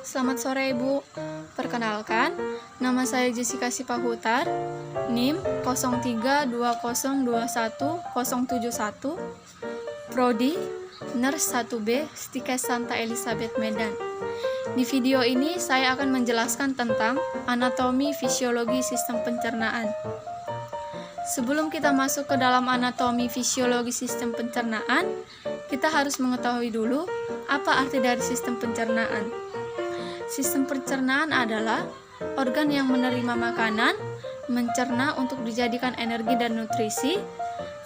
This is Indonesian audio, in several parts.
Selamat sore Ibu. Perkenalkan, nama saya Jessica Sipahutar, NIM 0320210071, Prodi Nurse 1B, Stikes Santa Elizabeth Medan. Di video ini saya akan menjelaskan tentang anatomi fisiologi sistem pencernaan. Sebelum kita masuk ke dalam anatomi fisiologi sistem pencernaan, kita harus mengetahui dulu apa arti dari sistem pencernaan. Sistem pencernaan adalah organ yang menerima makanan, mencerna untuk dijadikan energi dan nutrisi,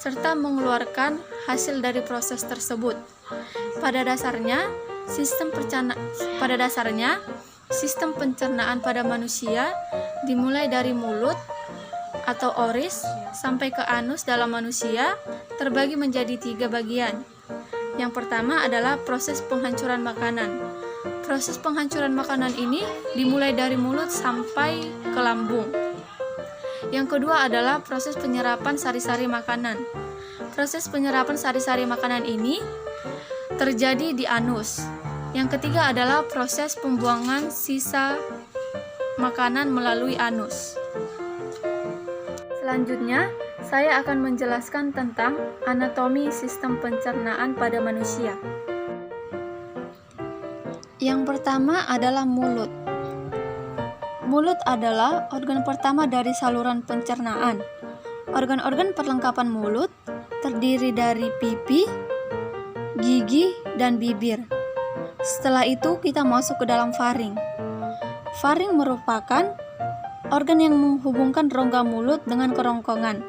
serta mengeluarkan hasil dari proses tersebut. Pada dasarnya, sistem pencernaan pada manusia dimulai dari mulut atau oris sampai ke anus dalam manusia terbagi menjadi 3 bagian. Yang pertama adalah proses penghancuran makanan. Proses penghancuran makanan ini dimulai dari mulut sampai ke lambung. Yang kedua adalah proses penyerapan sari-sari makanan. Proses penyerapan sari-sari makanan ini terjadi di anus. Yang ketiga adalah proses pembuangan sisa makanan melalui anus. Selanjutnya, saya akan menjelaskan tentang anatomi sistem pencernaan pada manusia. Yang pertama adalah mulut. Mulut adalah organ pertama dari saluran pencernaan. Organ-organ perlengkapan mulut terdiri dari pipi, gigi, dan bibir. Setelah itu kita masuk ke dalam faring. Faring merupakan organ yang menghubungkan rongga mulut dengan kerongkongan.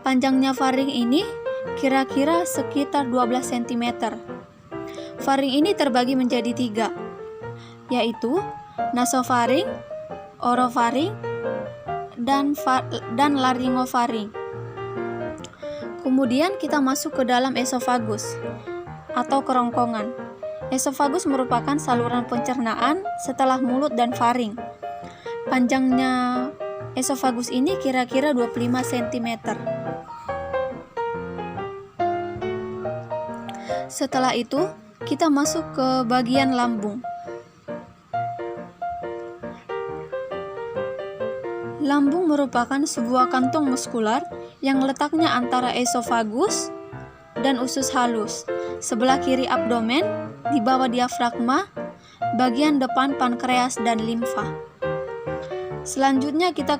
Panjangnya faring ini kira-kira sekitar 12 cm. Faring ini terbagi menjadi 3, yaitu nasofaring, orofaring, dan laryngofaring. Kemudian kita masuk ke dalam esofagus atau kerongkongan. Esofagus merupakan saluran pencernaan setelah mulut dan faring. Panjangnya esofagus ini kira-kira 25 cm. Setelah itu, kita masuk ke bagian lambung. Lambung merupakan sebuah kantong muskular yang letaknya antara esofagus dan usus halus, sebelah kiri abdomen, di bawah diafragma, bagian depan pankreas dan limfa. Selanjutnya kita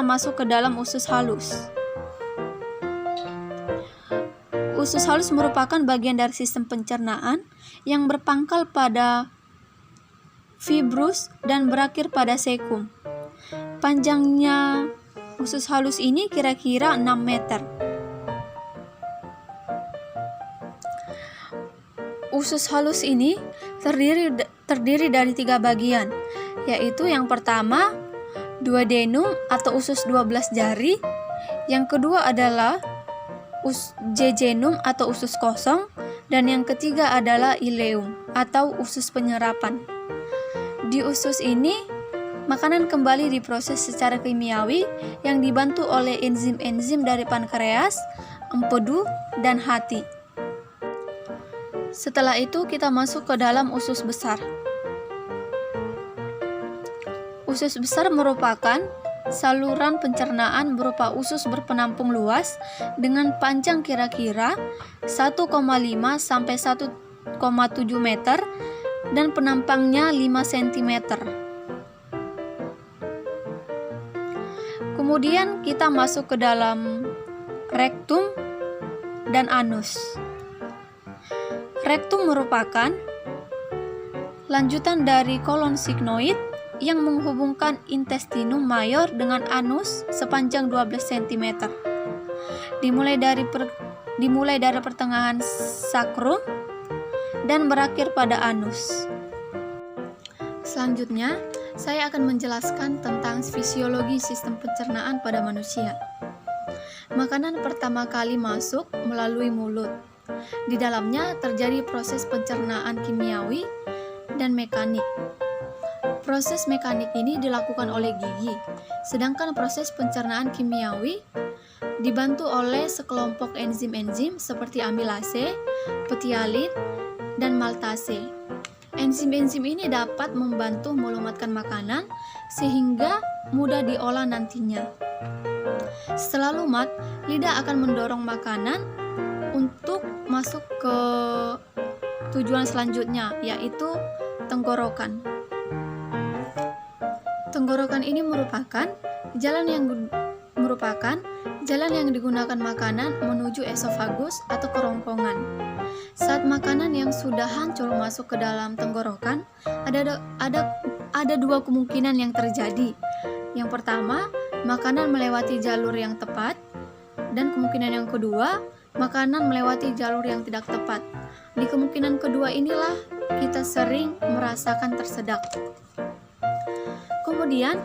masuk ke dalam usus halus. Usus halus merupakan bagian dari sistem pencernaan yang berpangkal pada fibrus dan berakhir pada sekum. Panjangnya usus halus ini kira-kira 6 meter. Usus halus ini terdiri dari 3 bagian, yaitu yang pertama duodenum atau usus 12 jari, yang kedua adalah jejunum atau usus kosong, dan yang ketiga adalah ileum atau usus penyerapan. Di usus ini, makanan kembali diproses secara kimiawi yang dibantu oleh enzim-enzim dari pankreas, empedu, dan hati. Setelah itu kita masuk ke dalam usus besar. Usus besar merupakan saluran pencernaan berupa usus berpenampung luas dengan panjang kira-kira 1,5 sampai 1,7 meter dan penampangnya 5 cm. Kemudian kita masuk ke dalam rektum dan anus. Rektum merupakan lanjutan dari kolon sigmoid yang menghubungkan intestinum mayor dengan anus sepanjang 12 cm. Dimulai dari pertengahan sakrum dan berakhir pada anus. Selanjutnya, saya akan menjelaskan tentang fisiologi sistem pencernaan pada manusia. Makanan pertama kali masuk melalui mulut. Di dalamnya terjadi proses pencernaan kimiawi dan mekanik. Proses mekanik ini dilakukan oleh gigi, sedangkan proses pencernaan kimiawi dibantu oleh sekelompok enzim-enzim seperti amilase, phthalate, dan maltase. Enzim-enzim ini dapat membantu melumatkan makanan sehingga mudah diolah nantinya. Setelah lumat, lidah akan mendorong makanan untuk masuk ke tujuan selanjutnya, yaitu tenggorokan. Tenggorokan ini merupakan jalan yang digunakan makanan menuju esofagus atau kerongkongan. Saat makanan yang sudah hancur masuk ke dalam tenggorokan, ada dua kemungkinan yang terjadi. Yang pertama, makanan melewati jalur yang tepat, dan kemungkinan yang kedua, makanan melewati jalur yang tidak tepat. Di kemungkinan kedua inilah kita sering merasakan tersedak. Kemudian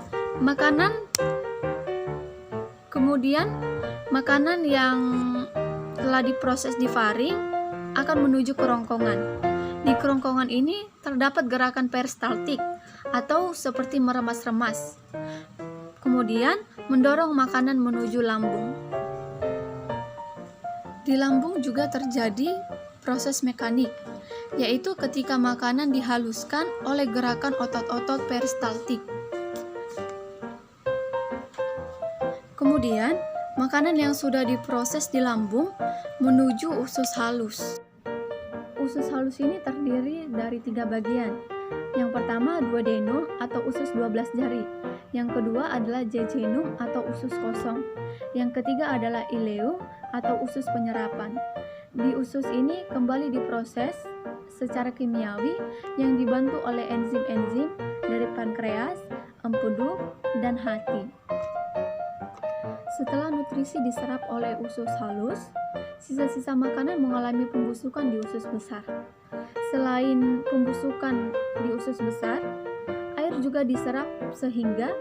makanan yang telah diproses di faring akan menuju kerongkongan. Di kerongkongan ini terdapat gerakan peristaltik atau seperti meremas-remas. Kemudian mendorong makanan menuju lambung. Di lambung juga terjadi proses mekanik, yaitu ketika makanan dihaluskan oleh gerakan otot-otot peristaltik. Kemudian, makanan yang sudah diproses di lambung menuju usus halus. Usus halus ini terdiri dari 3 bagian. Yang pertama, duodenum atau usus 12 jari. Yang kedua adalah jejunum atau usus kosong. Yang ketiga adalah ileum atau usus penyerapan. Di usus ini kembali diproses secara kimiawi yang dibantu oleh enzim-enzim dari pankreas, empedu, dan hati. Setelah nutrisi diserap oleh usus halus, sisa-sisa makanan mengalami pembusukan di usus besar. Selain pembusukan di usus besar, air juga diserap sehingga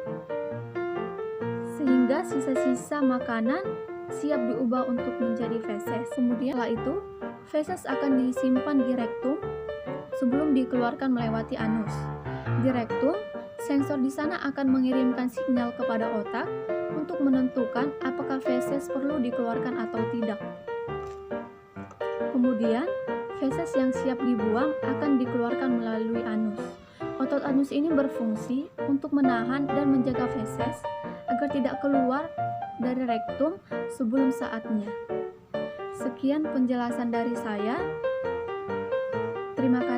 sisa-sisa makanan siap diubah untuk menjadi feses. Kemudian setelah itu, feses akan disimpan di rektum sebelum dikeluarkan melewati anus. Di rektum, sensor di sana akan mengirimkan sinyal kepada otak untuk menentukan apakah feses perlu dikeluarkan atau tidak. Kemudian, feses yang siap dibuang akan dikeluarkan melalui anus. Otot anus ini berfungsi untuk menahan dan menjaga feses agar tidak keluar dari rektum sebelum saatnya. Sekian penjelasan dari saya. Terima kasih.